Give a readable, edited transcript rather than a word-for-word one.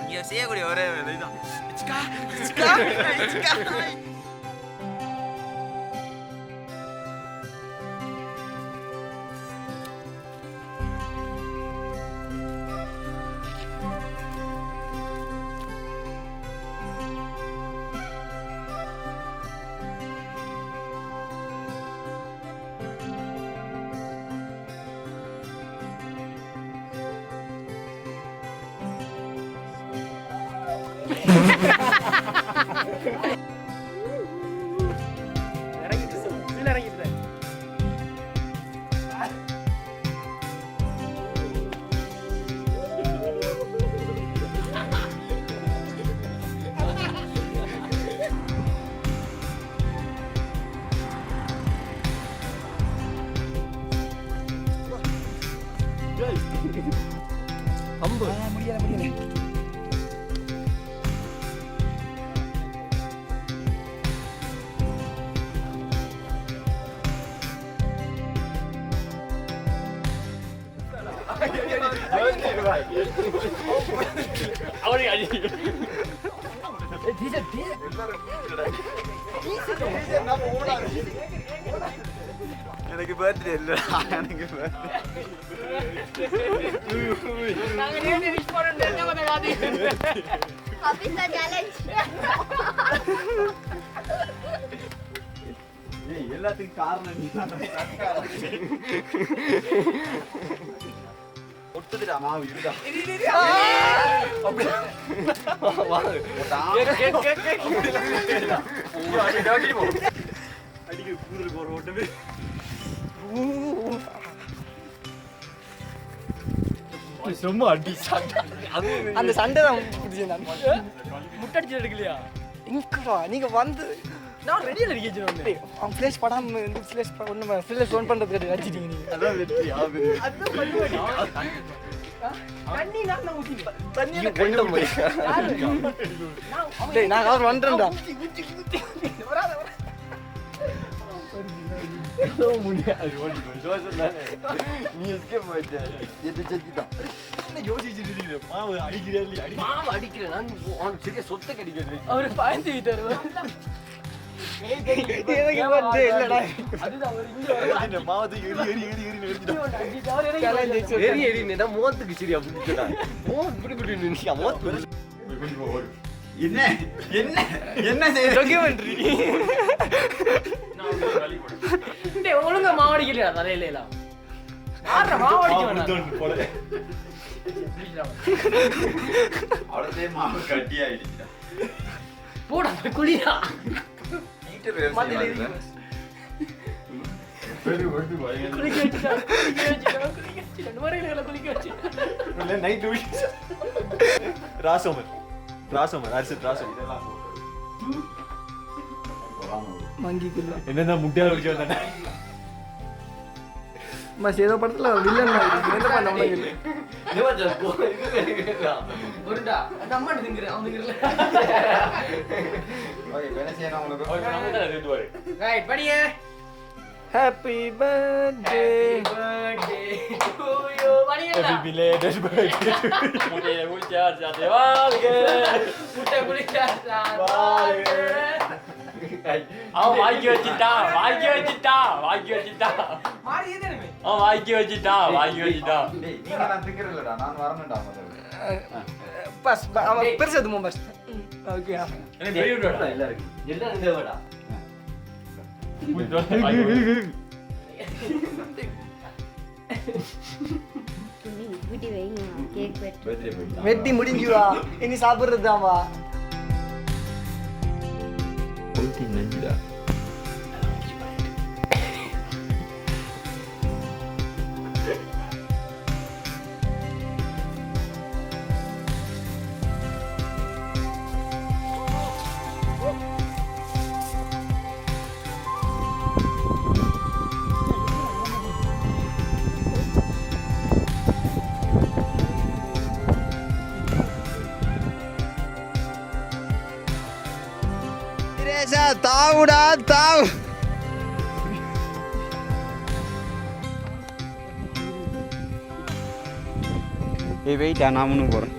இங்கே செய்யக்கூடிய ஒரே வேலை இதுதான். இச்சுக்கா இச்சுக்கா இச்சுக்கா. எனக்கு பர்த்டே இல்லடா எனக்கு எல்லாத்துக்கும் காரணம் ஒட்டுதுடா மாவு இருடா அடிக்க கூடுதல் போற ஓட்டமே சும்மா அடி அந்த சண்டை தான் முட்டடிச்சு எடுக்கலையா இங்கடா நீங்க வந்து நான் ரெடியா இருக்கேன் அவன் ஃபிளாஷ் படாம இந்த ஃபிளாஷ் ஒண்ணு ஃபிளாஷ் ஆன் பண்றதுக்கு அடிச்சிட்டீங்க நீங்க அதான் வெற்றி ஆகுது அதான் பண்ணுவாங்க தண்ணி நான் ஊத்தி தண்ணில கொண்ட போய் டேய் நான் அவர் வந்தறேன்டா வராத முடியாது நீ எஸ்கேப் போயிட்ட எது செத்திட்டான் யோசிச்சுட்டு மாவு அடிக்கிறேன் மாவு அடிக்கிறேன் நான் அவனுக்கு சரியா சொத்தை கடிக்கிறது அவரு பாய்ந்து விட்டாரு மோத்துக்கு சரியா என்ன என்ன என்ன டாக்குமெண்ட்ரி ஒழுங்கா மாவடிக்கலையா தலையில அவ்வளோதே மாவு கட்டி ஆயிடுச்சு போடா குளிரா என்ன முட்டையா குடிச்சு வந்தேன் ஏதோ படத்துல வில்லன் என்ன பண்ண ஹாப்பி பர்த்டே அவன் வாங்கி வச்சுட்டா நான் வரணும்டா பஸ் அவன் பெருசு எதுவும் பஸ் ஓகே வெட்டி முடிஞ்சுவா இனி சாப்பிடுறதுதான்வா நஞ்சுடா தாவுடா தாவு ஏய் வெயிட்டா நான் முன்னுக்கு போறேன்